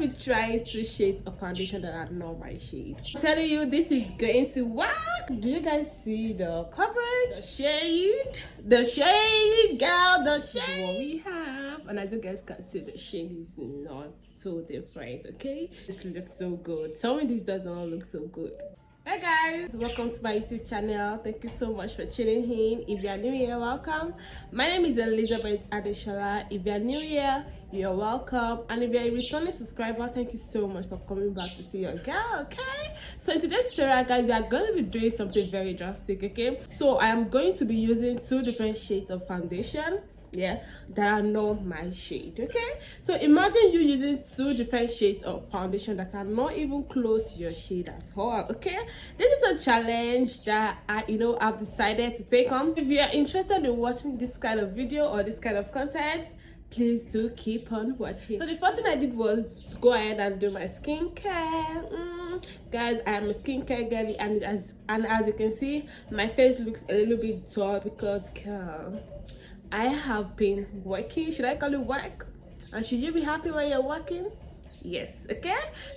be trying 2 shades of foundation that are not my shade. I'm telling you, this is going to work. Do you guys see the coverage? The shade, girl, the shade. What we have, and as you guys can see, the shade is not so different. Okay, this looks so good. Tell me this does not look so good. Hey guys, welcome to my YouTube channel. Thank you so much for tuning in. If you are new here, welcome. My name is Elizabeth Adeshola. If you are new here, you're welcome. And if you're a returning subscriber, thank you so much for coming back to see your girl. Okay, so in today's tutorial, guys, we are going to be doing something very drastic. Okay, so I am going to be using 2 different shades of foundation, yeah, that are not my shade. Okay, so imagine you using 2 different shades of foundation that are not even close to your shade at all. Okay, this is a challenge that I've decided to take on. If you are interested in watching this kind of video or this kind of content, please do keep on watching. So the first thing I did was to go ahead and do my skincare. Guys, I am a skincare girly, and as you can see, my face looks a little bit dull because I have been working. Should I call it work? And should you be happy when you're working? Yes. Okay,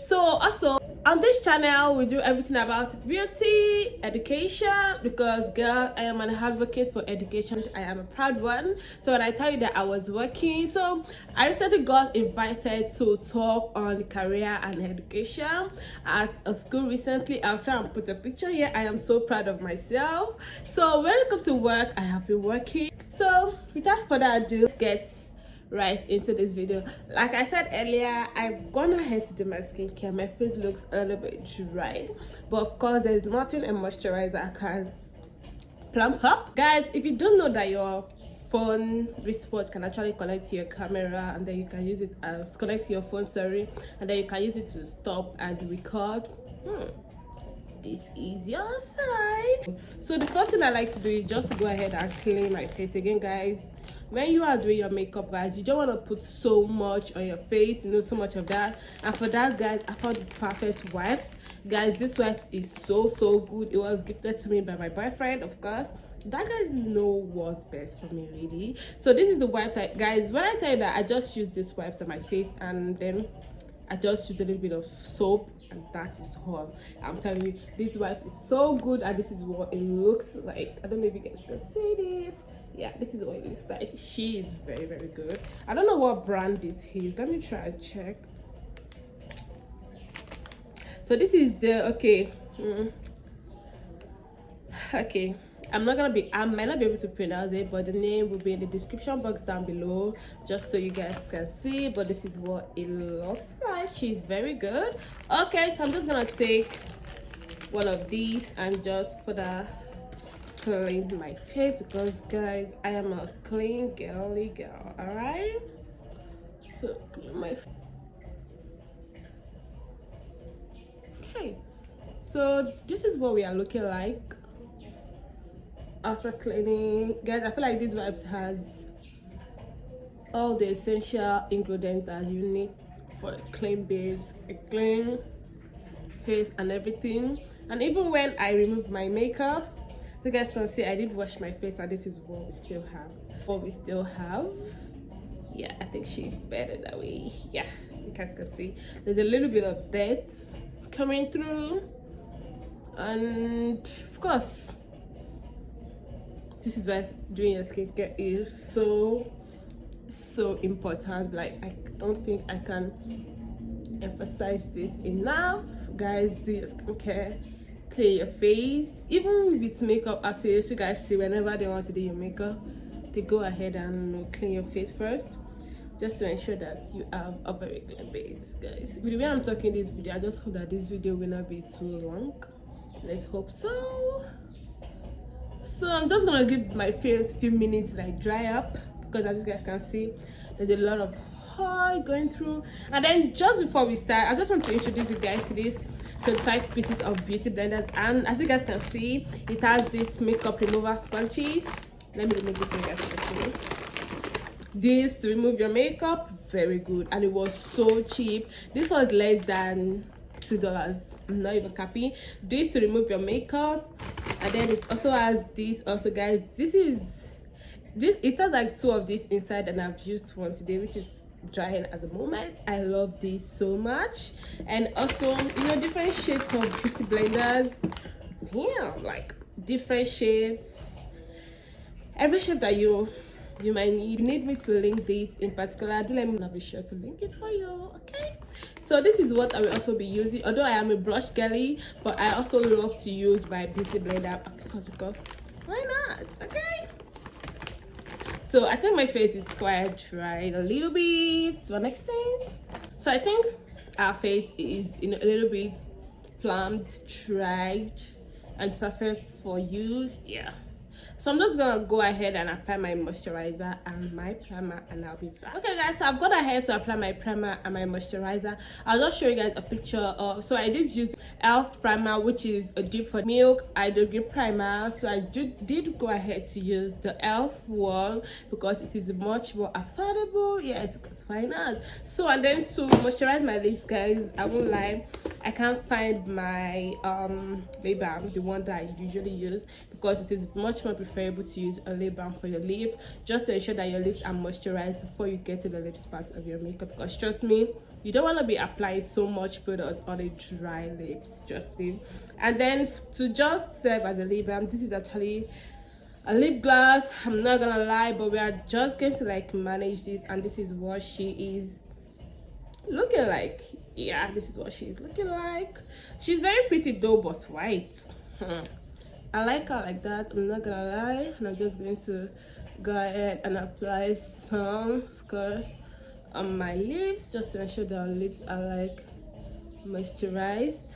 so also on this channel we do everything about beauty, education, because girl, I am an advocate for education. I am a proud one. So when I tell you that I was working, so I recently got invited to talk on career and education at a school recently. I'll try and put a picture here. I am so proud of myself. So when it comes to work, I have been working. So without further ado, let's get right into this video. Like I said earlier, I've gone ahead to do my skincare. My face looks a little bit dried, but of course there's nothing a moisturizer can plump up. Guys, if you don't know that your phone wristwatch can actually connect to your camera, and then you can use it as connect to your phone, sorry, and then you can use it to stop and record, this is your side. So the first thing I like to do is just to go ahead and clean my face. Again, guys, when you are doing your makeup, guys, you don't want to put so much on your face, so much of that. And for that, guys, I found the perfect wipes. Guys, this wipes is so good. It was gifted to me by my boyfriend, of course. That guys know what's best for me, really. So this is the wipes. Guys, when I tell you that I just use this wipes on my face, and then I just use a little bit of soap, and that is all. I'm telling you, this wipes is so good, and this is what it looks like. I don't know if you guys can see this. Yeah, this is what it looks like. She is very good. I don't know what brand this is. Let me try and check. So this is the okay, I might not be able to pronounce it, but the name will be in the description box down below, just so you guys can see. But this is what it looks like. She's very good. Okay, so I'm just gonna take one of these and just for the clean my face, because guys, I am a clean girly girl. All right, so clean my face. Okay, so this is what we are looking like after cleaning. Guys, I feel like this wipes has all the essential ingredients that you need for a clean base, a clean face and everything. And even when I remove my makeup, you guys can see I did wash my face, and this is what we still have. Yeah, I think she's better that way. Yeah, you guys can see there's a little bit of dirt coming through, and of course this is why doing your skincare is so important. Like, I don't think I can emphasize this enough. Guys, do your skincare, clean your face. Even with makeup artists, you guys see whenever they want to do your makeup, they go ahead and clean your face first, just to ensure that you have a very clean base. Guys, with the way I'm talking this video, I just hope that this video will not be too long. Let's hope so. So I'm just gonna give my face a few minutes to like dry up, because as you guys can see, there's a lot of oil going through. And then just before we start, I just want to introduce you guys to this 25 pieces of beauty blenders. And as you guys can see, it has this makeup remover sponges. Let me remove this so you guys can see. This to remove your makeup, very good, and it was so cheap. This was less than $2. I'm not even capping. This to remove your makeup. And then it also has this also, guys. It has like 2 of these inside, and I've used one today, which is drying at the moment. I love this so much. And also, you know, different shapes of beauty blenders. Damn, like different shapes, every shape that you might need. You need me to link this in particular, do let me know. I'll be sure to link it for you. Okay, so this is what I will also be using, although I am a brush girly, but I also love to use my beauty blender because why not? Okay, so I think my face is quite dry a little bit to an extent, so I think our face is, you know, a little bit plumped, dried, and perfect for use. Yeah, so I'm just gonna go ahead and apply my moisturizer and my primer, and I'll be back. Okay guys, so I've gone ahead to apply my primer and my moisturizer. I'll just show you guys a picture of, so I did use elf primer, which is a deep for milk grip primer. So I did go ahead to use the elf one because it is much more affordable. Yes, because why not? So, and then to moisturize my lips, guys, I won't lie, I can't find my lip balm, the one that I usually use, because it is much more preferable to use a lip balm for your lip, just to ensure that your lips are moisturized before you get to the lips part of your makeup. Because trust me, you don't want to be applying so much product on a dry lips, trust me. And then to just serve as a lip balm, this is actually a lip gloss. I'm not gonna lie, but we are just going to like manage this, and this is what she is looking like. Yeah, this is what she's looking like. She's very pretty though, but white. I like her like that, I'm not gonna lie. And I'm just going to go ahead and apply some, of course, on my lips, just to ensure that our lips are like moisturized.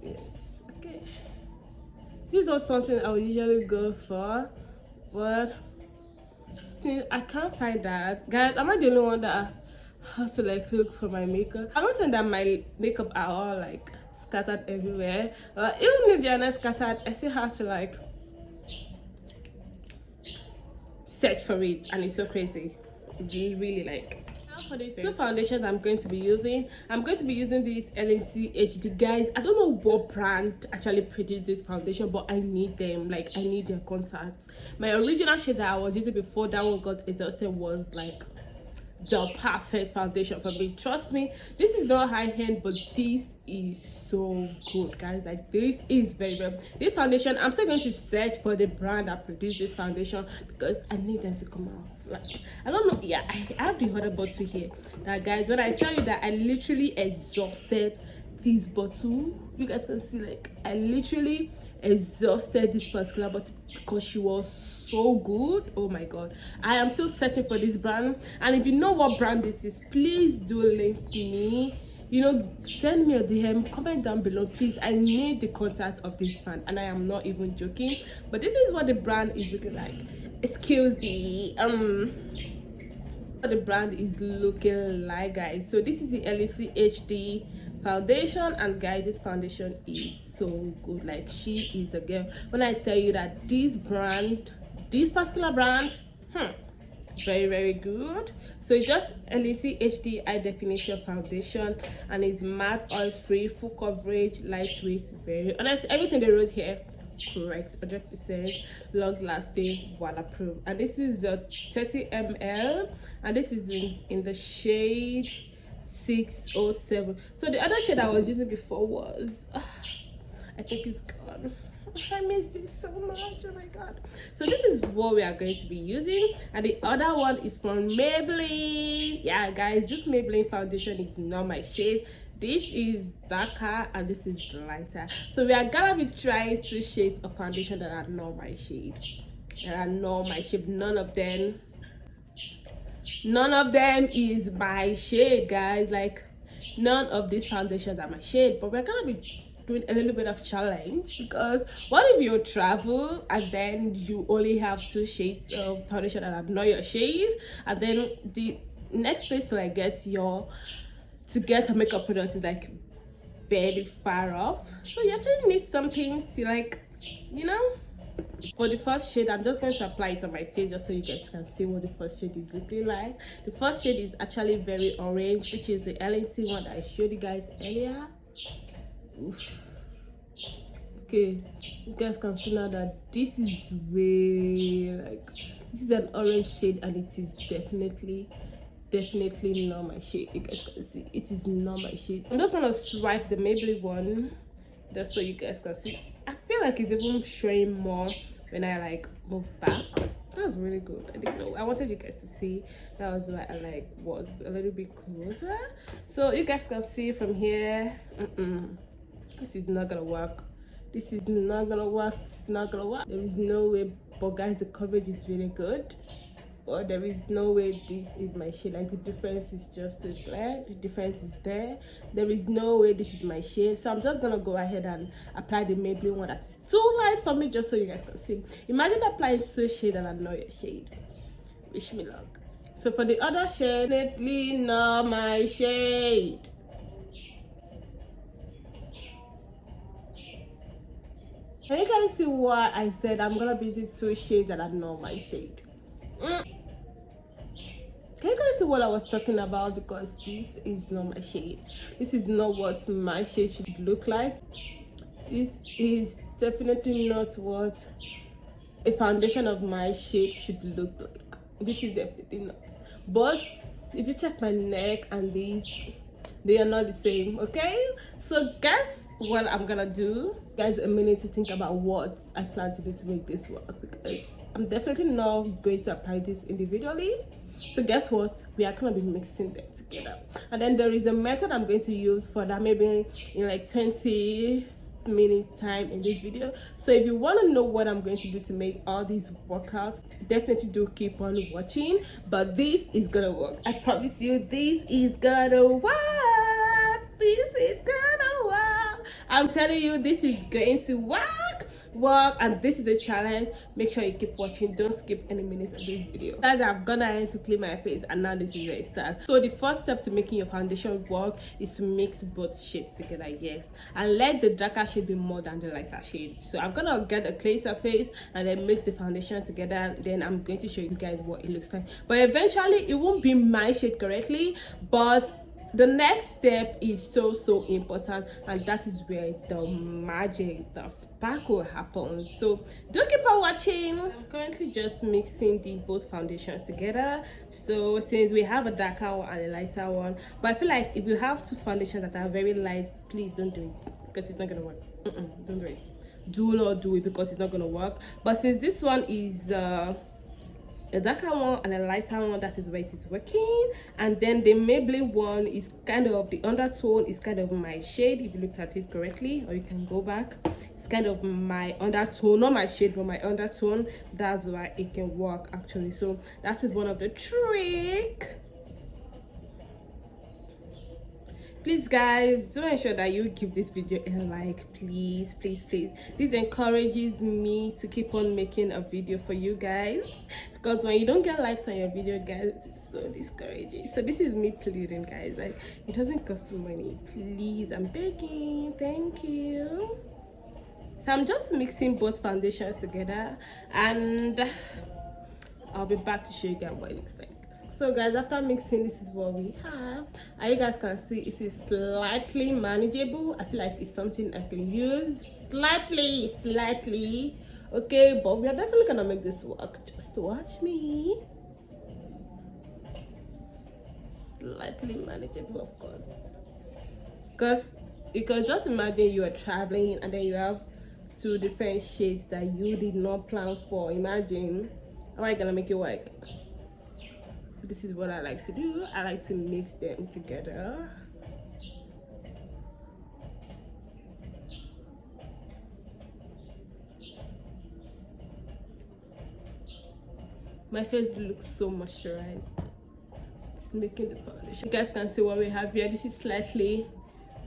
Yes, okay. This was something I would usually go for, but since I can't find that, guys, I'm not the only one that has to like look for my makeup. I'm not saying that my makeup are all like scattered everywhere. Even if they're not scattered, I still have to like search for it, and it's so crazy. Really like. For the two foundations I'm going to be using this LNC HD. Guys, I don't know what brand actually produced this foundation, but I need them. Like, I need their contacts. My original shade that I was using before that one got exhausted was like the perfect foundation for me. Trust me, this is not high end, but this is so good, guys. Like, this is very well. This foundation, I'm still going to search for the brand that produced this foundation, because I need them to come out. Like, I don't know. Yeah, I have the other bottle here. Now guys, when I tell you that I literally exhausted this bottle, you guys can see, like, I literally exhausted this particular bottle because she was so good. Oh my god, I am still searching for this brand, and if you know what brand this is, please do link to me. You know, send me a DM, comment down below, please. I need the contact of this brand, and I am not even joking. But this is what the brand is looking like. Excuse the what the brand is looking like, guys. So this is the LEC HD foundation, and guys, this foundation is so good. Like, she is the girl when I tell you that this particular brand, very good. So it's just LEC HD high definition foundation, and it's matte, oil free, full coverage, lightweight, very honest. Everything they wrote here correct, 100%, long lasting, waterproof. And this is the 30 ml, and this is in the shade 607. So the other shade I was using before was I think it's gone. I miss this so much. Oh my god. So this is what we are going to be using, and the other one is from Maybelline. Yeah guys, this Maybelline foundation is not my shade. This is darker and this is lighter. So we are gonna be trying two shades of foundation that are not my shade. None of them is my shade, guys. Like, none of these foundations are my shade, but we're gonna be doing a little bit of challenge, because what if you travel and then you only have two shades of foundation that are not your shade, and then the next place to like get a makeup product is like very far off. So you actually need something to like, you know. For the first shade, I'm just going to apply it on my face just so you guys can see what the first shade is looking like. The first shade is actually very orange, which is the LNC one that I showed you guys earlier. Oof. Okay, you guys can see now that this is way, like, this is an orange shade, and it is definitely not my shade. You guys can see it is not my shade. I'm just gonna swipe the Maybelline one just so you guys can see. I feel like it's even showing more when I like move back. That's really good. I didn't know. I wanted you guys to see. That was why I like was a little bit closer, so you guys can see from here. This is not gonna work. This is not gonna work. It's not gonna work. There is no way. But guys, the coverage is really good. But there is no way this is my shade. Like, the difference is just too clear. The difference is there. There is no way this is my shade. So I'm just gonna go ahead and apply the Maybelline one that is too light for me, just so you guys can see. Imagine applying two shades and I know your shade. Wish me luck. So for the other shade, definitely not my shade. Can you guys see why I said I'm gonna be using two shades that are not my shade? Can you guys see what I was talking about? Because this is not my shade. This is not what my shade should look like. This is definitely not what a foundation of my shade should look like. This is definitely not. But if you check my neck and these, they are not the same. Okay, so guess what I'm gonna do. Guys, a minute to think about what I plan to do to make this work, because I'm definitely not going to apply this individually. So guess what, we are gonna be mixing them together, and then there is a method I'm going to use for that, maybe in like 20 minutes time in this video. So if you want to know what I'm going to do to make all these work out, definitely do keep on watching. But this is gonna work, I promise you. This is gonna work. This is gonna work. I'm telling you, this is going to work, and this is a challenge. Make sure you keep watching. Don't skip any minutes of this video. Guys, I've gone ahead to clean my face, and now this is where it starts. So the first step to making your foundation work is to mix both shades together, yes, and let the darker shade be more than the lighter shade. So I'm gonna get a clay surface and then mix the foundation together. Then I'm going to show you guys what it looks like. But eventually it won't be my shade correctly, but the next step is so important, and that is where the magic, the sparkle happens. So do keep on watching. I'm currently just mixing the both foundations together. So since we have a darker one and a lighter one, but I feel like if you have two foundations that are very light, please don't do it, because it's not gonna work. Don't do it. Do not do it, because it's not gonna work. But since this one is a darker one and a lighter one, that is where it is working. And then the Maybelline one is kind of, the undertone is kind of my shade, if you looked at it correctly, or you can go back. It's kind of my undertone, not my shade but my undertone. That's why it can work actually. So that is one of the tricks. Please guys, do ensure that you give this video a like, please. This encourages me to keep on making a video for you guys, because when you don't get likes on your video, guys, it's so discouraging. So this is me pleading, guys, like, it doesn't cost money, please, I'm begging. Thank you. So I'm just mixing both foundations together, and I'll be back to show you guys what it looks like. So guys, after mixing, this is what we have, and you guys can see it is slightly manageable. I feel like it's something I can use slightly. Okay, but we are definitely gonna make this work. Just watch me. Slightly manageable, of course, because just imagine you are traveling and then you have two different shades that you did not plan for. Imagine, how are you gonna make it work? This is what I like to do. I like to mix them together. My face looks so moisturized. It's making the foundation. You guys can see what we have here. This is slightly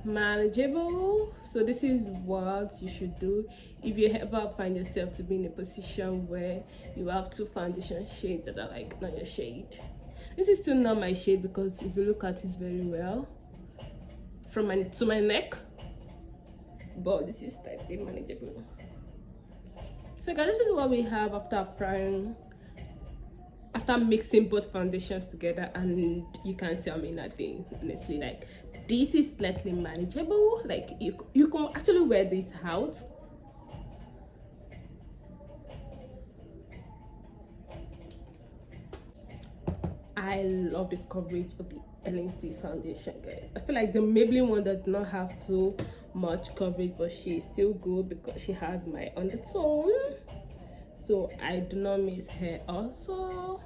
manageable. So this is what you should do if you ever find yourself to be in a position where you have two foundation shades that are like not your shade. This is still not my shade, because if you look at it very well from my to my neck, but this is slightly manageable. So guys, this is what we have after applying, after mixing both foundations together, and you can't tell me nothing, honestly. Like, this is slightly manageable. Like, you can actually wear this out. I love the coverage of the LNC foundation, guys. I feel like the Maybelline one does not have too much coverage, but she's still good because she has my undertone, so I do not miss her also.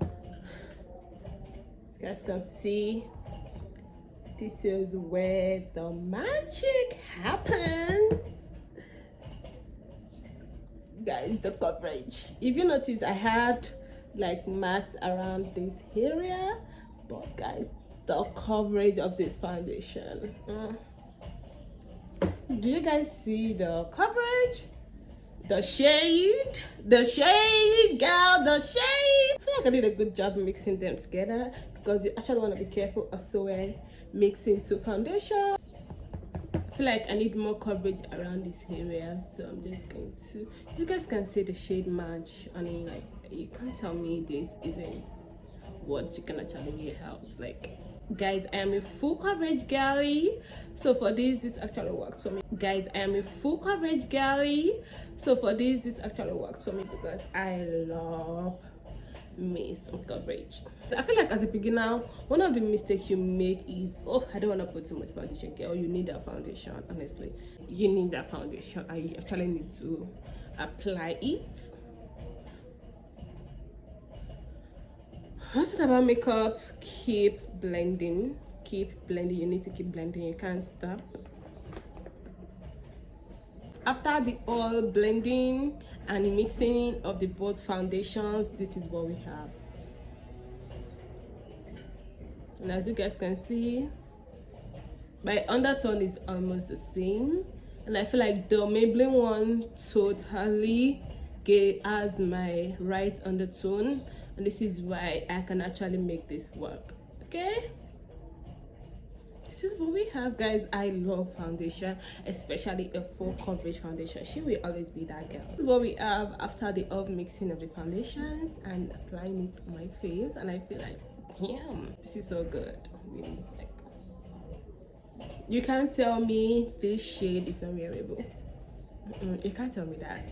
As you guys can see, this is where the magic happens, guys. The coverage, if you notice, I had like marks around this area, but guys, the coverage of this foundation, do you guys see the coverage, the shade, girl, the shade? I feel like I did a good job mixing them together, because you actually want to be careful also when mixing two foundation. I feel like I need more coverage around this area, so I'm just going to, you guys can see the shade match. I mean, like, you can't tell me this isn't what you can actually wear out. Like, guys, I am a full coverage girly, so for this actually works for me. Guys, I am a full coverage girly, so for this actually works for me, because I love me some coverage. I feel like as a beginner, one of the mistakes you make is, oh, I don't want to put too much foundation, girl. You need that foundation. Honestly, you need that foundation, and you actually need to apply it. What's it about makeup? Keep blending, you need to keep blending, you can't stop. After the all blending and mixing of the both foundations, this is what we have. And as you guys can see, my undertone is almost the same, and I feel like the Maybelline one totally has my right undertone, and this is why I can actually make this work. Okay, this is what we have, guys. I love foundation, especially a full coverage foundation. She will always be that girl. This is what we have after the mixing of the foundations and applying it on my face, and I feel like, damn, this is so good. Really, like, you can't tell me this shade is not wearable. You can't tell me that.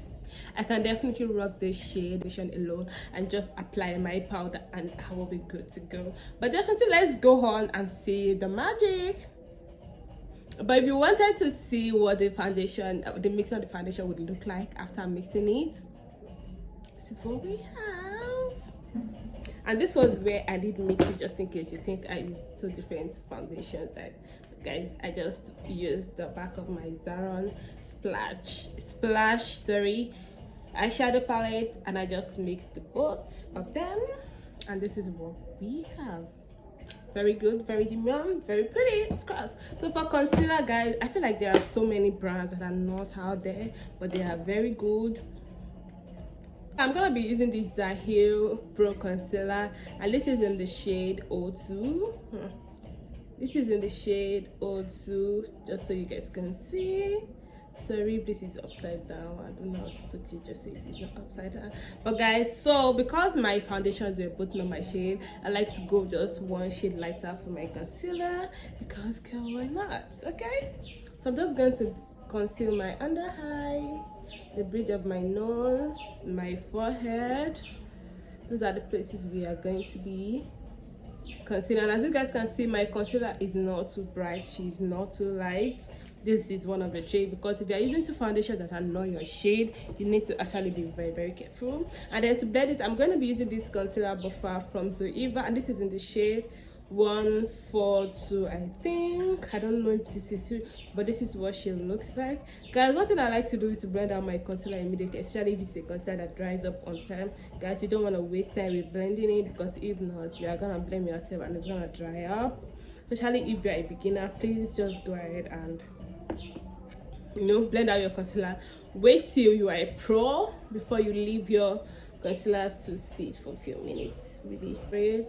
I can definitely rock this shade alone and just apply my powder, and I will be good to go. But definitely, let's go on and see the magic. But if you wanted to see what the foundation, the mixing of the foundation would look like after mixing it, this is what we have. And this was where I did mix it, just in case you think I used two different foundations. Like, guys, I just used the back of my Zaron splash eyeshadow palette, and I just mixed the both of them, and this is what we have. Very good, very demure, very pretty, of course. So for concealer, guys, I feel like there are so many brands that are not out there, but they are very good. I'm gonna be using this Zahir Pro concealer, and this is in the shade 02. This is in the shade 02, just so you guys can see. Sorry if this is upside down, I don't know how to put it just so it is not upside down. But guys, so because my foundations were both not my shade, I like to go just one shade lighter for my concealer, because girl, why not? Okay, so I'm just going to conceal my under eye, the bridge of my nose, my forehead. Those are the places we are going to be concealing. And as you guys can see, my concealer is not too bright, she's not too light. This is one of the shade, because if you're using two foundations that are not your shade, you need to actually be very, very careful. And then to blend it, I'm going to be using this concealer buffer from Zoeva, and this is in the shade 142, I think. I don't know if this is true, but this is what she looks like. Guys, one thing I like to do is to blend out my concealer immediately, especially if it's a concealer that dries up on time. Guys, you don't want to waste time with blending it, because if not, you are gonna blame yourself and it's gonna dry up. Especially if you're a beginner, please just go ahead and, you know, blend out your concealer. Wait till you are a pro before you leave your concealers to sit for a few minutes. Really great.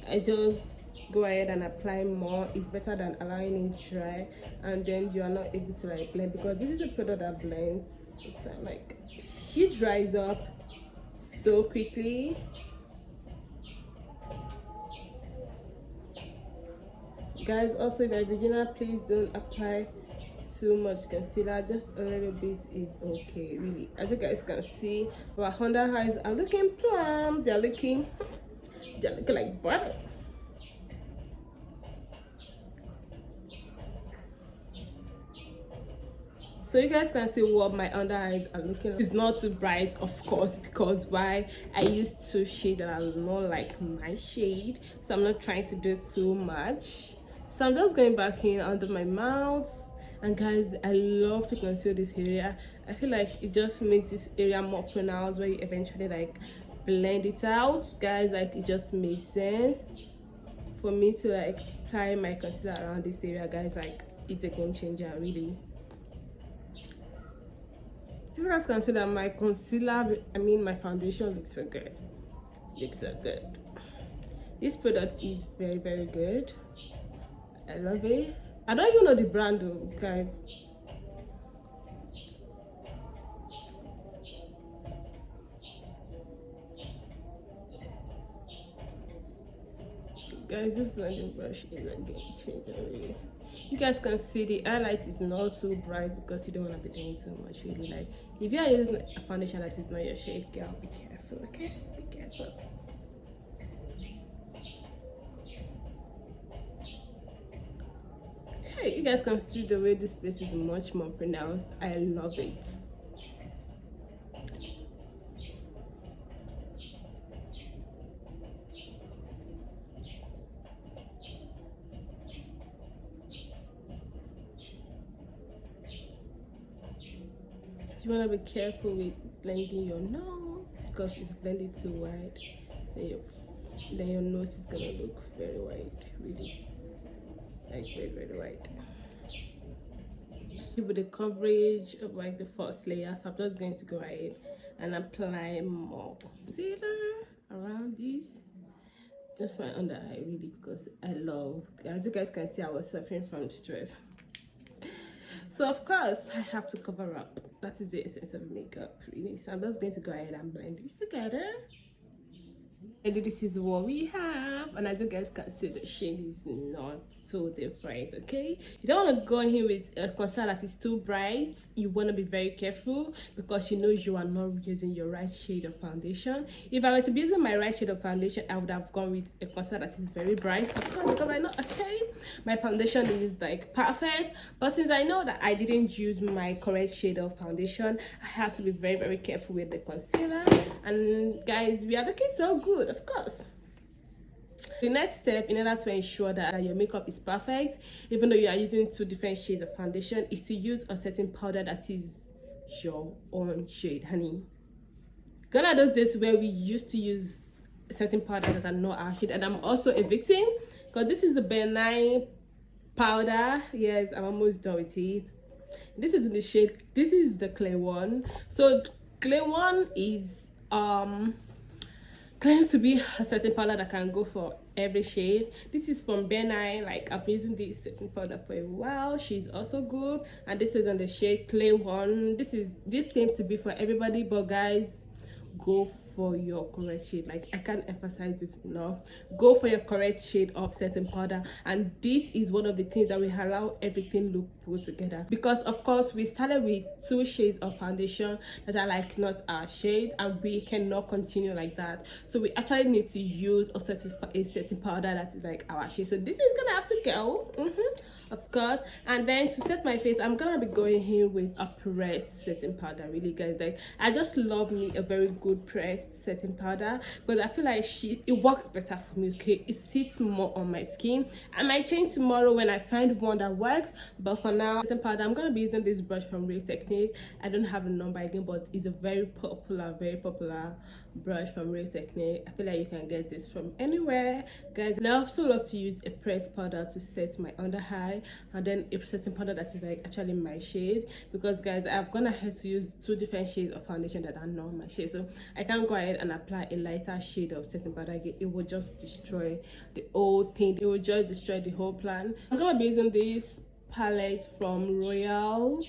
I just go ahead and apply more. It's better than allowing it dry and then you are not able to like blend, because this is a product that blends. It's like, she dries up so quickly. Guys, also if you're a beginner, please don't apply too much concealer, just a little bit is okay, really. As you guys can see, our under eyes are looking plump, they're looking like butter. So you guys can see what my under eyes are looking like. It's not too bright, of course, because why, I used two shades that are more like my shade, so I'm not trying to do too much. So I'm just going back in under my mouth. And guys, I love to conceal this area. I feel like it just makes this area more pronounced where you eventually like blend it out. Guys, like it just makes sense for me to like apply my concealer around this area. Guys, like it's a game changer, really. You guys can see that my concealer, my foundation looks so good. Looks so good. This product is very, very good. I love it. I don't even know the brand though, guys. Guys, this blending brush is a game changer, really. You guys can see the highlight is not too bright because you don't want to be doing too much, really. Like if you are using a foundation that is not your shade, girl, be careful, okay? Be careful. Hey, you guys can see the way this place is much more pronounced. I love it. You want to be careful with blending your nose, because if you blend it too wide, then your nose is gonna look very wide, really, like very, very wide. With the coverage of like the first layer, so I'm just going to go ahead and apply more concealer around this, just my under eye, really, because I love, as you guys can see, I was suffering from stress. So of course I have to cover up. That is the essence of makeup, really. So I'm just going to go ahead and blend this together. And this is what we have, and as you guys can see, the shade is not so different. Okay, you don't want to go in with a concealer that is too bright. You want to be very careful because you know you are not using your right shade of foundation. If I were to be using my right shade of foundation, I would have gone with a concealer that is very bright, of course, because I know, okay, my foundation is like perfect. But since I know that I didn't use my correct shade of foundation, I have to be very, very careful with the concealer. And guys, we are looking so good, of course. The next step, in order to ensure that your makeup is perfect, even though you are using two different shades of foundation, is to use a setting powder that is your own shade, honey. Gone are those days where we used to use setting powder that are not our shade, and I'm also a victim because this is the benign powder. Yes, I'm almost done with it. This is in the shade, this is the clay one. So clay one is claims to be a setting powder that can go for every shade. This is from benign. Like I've been using this setting powder for a while. She's also good, and this is in the shade clay one. This claims to be for everybody, but guys, go for your correct shade. Like I can't emphasize this enough. Go for your correct shade of setting powder, and this is one of the things that will allow everything look put together, because of course we started with two shades of foundation that are like not our shade, and we cannot continue like that. So we actually need to use a setting powder that is like our shade. So this is gonna have to go, of course. And then to set my face, I'm gonna be going here with a pressed setting powder, really, guys. Like I just love me a very good pressed setting powder, because I feel like it works better for me. Okay, it sits more on my skin. I might change tomorrow when I find one that works, but for now, setting powder, I'm gonna be using this brush from Real Technique. I don't have the number again, but it's a very popular brush from Real Technique. I feel like you can get this from anywhere, guys. And I also love to use a pressed powder to set my under eye, and then a setting powder that is like actually my shade, because guys, I've gone ahead to use two different shades of foundation that are not my shade, so I can't go ahead and apply a lighter shade of setting powder again. It will just destroy the whole thing. It will just destroy the whole plan. I'm gonna be using this palette from Royal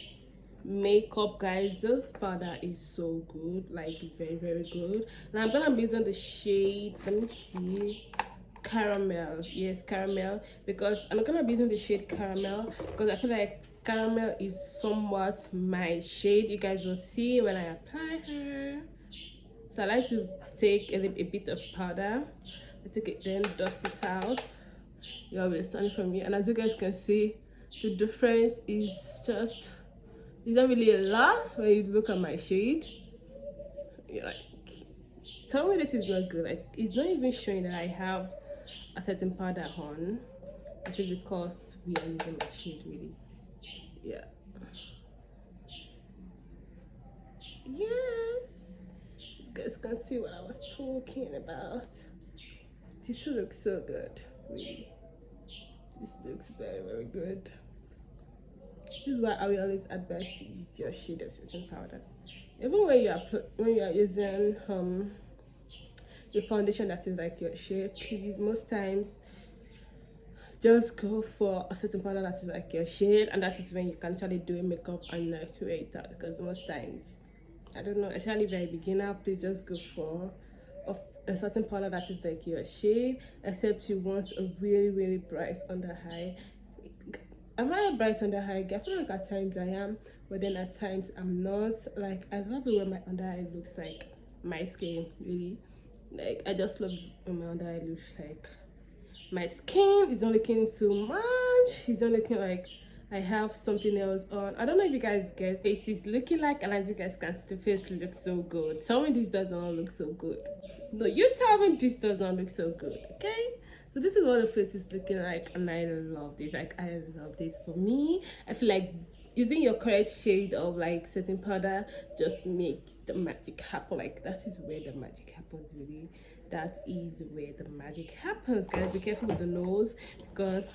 Makeup, guys. This powder is so good, like very, very good. Now I'm gonna be using the shade, let me see, caramel. Yes, caramel, because I'm gonna be using the shade caramel because I feel like caramel is somewhat my shade. You guys will see when I apply her. So I like to take a bit of powder. I take it, then dust it out. You will be standing from me, and as you guys can see, the difference is just, it's not really a lot when you look at my shade. You're like, tell me this is not good. Like, it's not even showing that I have a certain powder on. It is because we are using my shade, really. Yeah. Yes, you guys can see what I was talking about. This looks so good, really. This looks very, very good. This is why I will always advise to use your shade of setting powder. Even when you are using the foundation that is like your shade, please, most times just go for a certain powder that is like your shade, and that is when you can actually do a makeup and create that. Because most times, I don't know, especially very beginner, please just go for a certain powder that is like your shade, except you want a really, really bright under eye. Am I a bright under eye? I feel like at times I am, but then at times I'm not. Like, I love the way my under eye looks like my skin, really. Like, I just love when my under eye looks like my skin is not looking too much. It's not looking like I have something else on. I don't know if you guys get face is looking like, and as you guys can see, the face looks so good. Tell me this does not look so good. No, you tell me this does not look so good, okay? So this is what the face is looking like, and I love this. Like, I love this. For me, I feel like using your correct shade of like setting powder just makes the magic happen. Like, that is where the magic happens, really. That is where the magic happens, guys. Be careful with the nose, because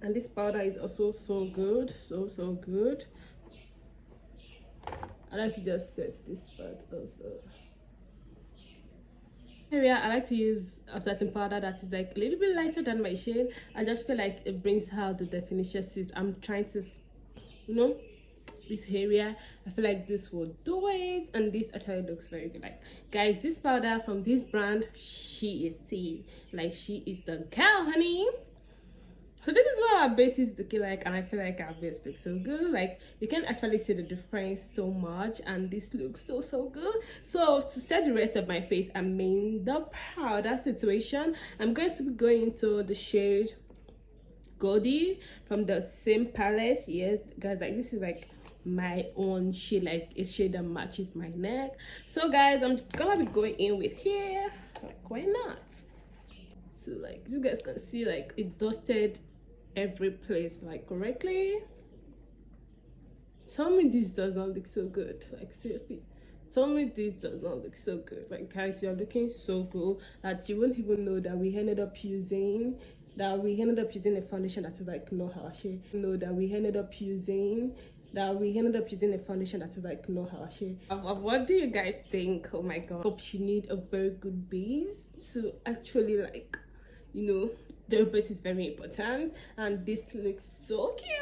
and this powder is also so good, so good. I like to just set this part also. Area, I like to use a certain powder that is like a little bit lighter than my shade. I just feel like it brings out the definition. Since I'm trying to, you know, this area, I feel like this will do it, and this actually looks very good. Like, guys, this powder from this brand, she is T. Like, she is the girl, honey. So this is what our base is looking like, and I feel like our base looks so good. Like, you can actually see the difference so much, and this looks so good. So to set the rest of my face, I mean the powder situation, I'm going to be going into the shade Goldie from the same palette. Yes, guys, like, this is like my own shade, like a shade that matches my neck. So guys, I'm gonna be going in with here, like, why not? So like, you guys can see, like, it dusted every place like correctly. Tell me this does not look so good. Like, seriously, tell me this does not look so good. Like, guys, you're looking so good that you won't even know that we ended up using a foundation that is like no our shade. We ended up using a foundation that is like no our shade. What do you guys think? Oh my god, hope you need a very good base to actually, like, you know, the base is very important, and this looks so cute.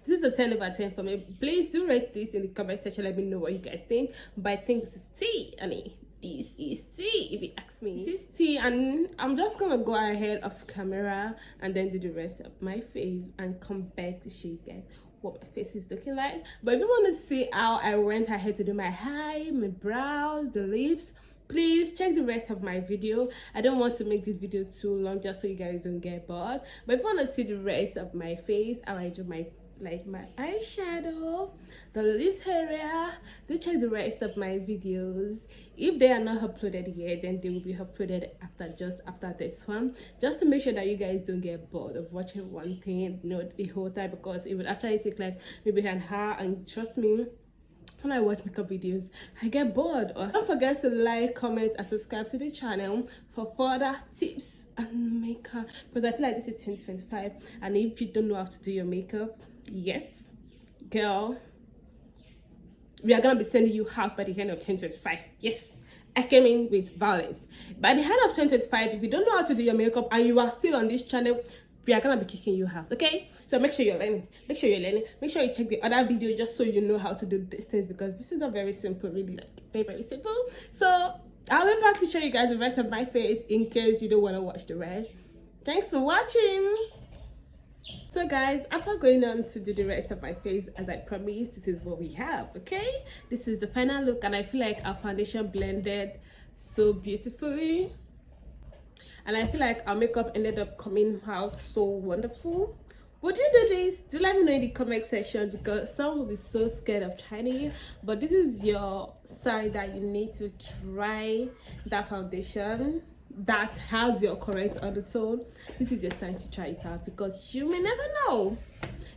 This is a 10 over 10 for me. Please do rate this in the comment section. Let me know what you guys think. But I think this is tea, honey. This is tea, if you ask me. This is tea, and I'm just gonna go ahead of camera and then do the rest of my face and come back to show you guys what my face is looking like. But if you want to see how I went ahead to do my eye, my brows, the lips, please check the rest of my video. I don't want to make this video too long, just so you guys don't get bored. But if you want to see the rest of my face, how I do my eyeshadow, the lips area, do check the rest of my videos. If they are not uploaded yet, then they will be uploaded just after this one, just to make sure that you guys don't get bored of watching one thing, you know, the whole time, because it would actually take like maybe an hour, and trust me, when I watch makeup videos, I get bored. Or don't forget to like, comment, and subscribe to the channel for further tips and makeup, because I feel like this is 2025, and if you don't know how to do your makeup yet, girl, we are gonna be sending you out by the end of 2025. Yes, I came in with violence. By the end of 2025, if you don't know how to do your makeup and you are still on this channel, we are gonna be kicking you out, okay? So make sure you're learning. Make sure you check the other video, just so you know how to do these things, because this is a very simple, really, like very simple. So I'll be back to show you guys the rest of my face in case you don't want to watch the rest. Thanks for watching. So guys, after going on to do the rest of my face, as I promised, this is what we have. Okay, this is the final look, and I feel like our foundation blended so beautifully, and I feel like our makeup ended up coming out so wonderful. Would you do this? Do let me know in the comment section, because some will be so scared of trying it, but this is your sign that you need to try that foundation that has your correct undertone. This is your sign to try it out, because you may never know.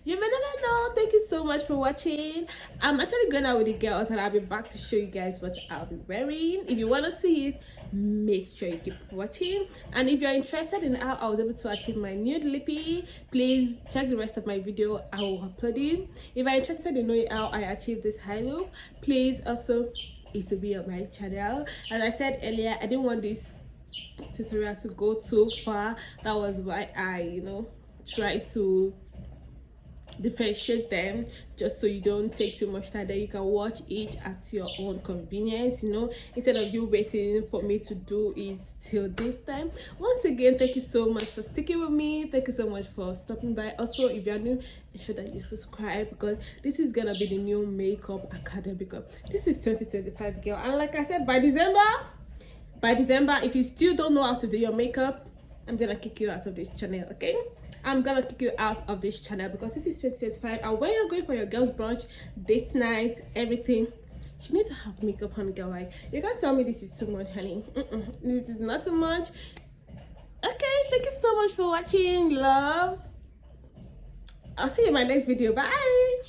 You may never know. Thank you so much for watching. I'm actually going out with the girls, and I'll be back to show you guys what I'll be wearing. If you want to see it, make sure you keep watching. And if you're interested in how I was able to achieve my nude lippy, please check the rest of my video. I will upload it. If you're interested in knowing how I achieved this high look, please also it will be on my channel. As I said earlier, I didn't want this tutorial to go too far. That was why I try to differentiate them, just so you don't take too much time, that you can watch each at your own convenience, instead of you waiting for me to do it till this time. Once again, thank you so much for sticking with me. Thank you so much for stopping by. Also, if you're new, ensure that you subscribe, because this is gonna be the new makeup academy, because this is 2025, girl. And like I said, by December, if you still don't know how to do your makeup, I'm gonna kick you out of this channel. Okay, I'm gonna kick you out of this channel, because this is 2025, and when you're going for your girls brunch, date night, everything, you need to have makeup on, girl. Like, you can't tell me this is too much, honey. This is not too much. Okay, thank you so much for watching, loves. I'll see you in my next video. Bye.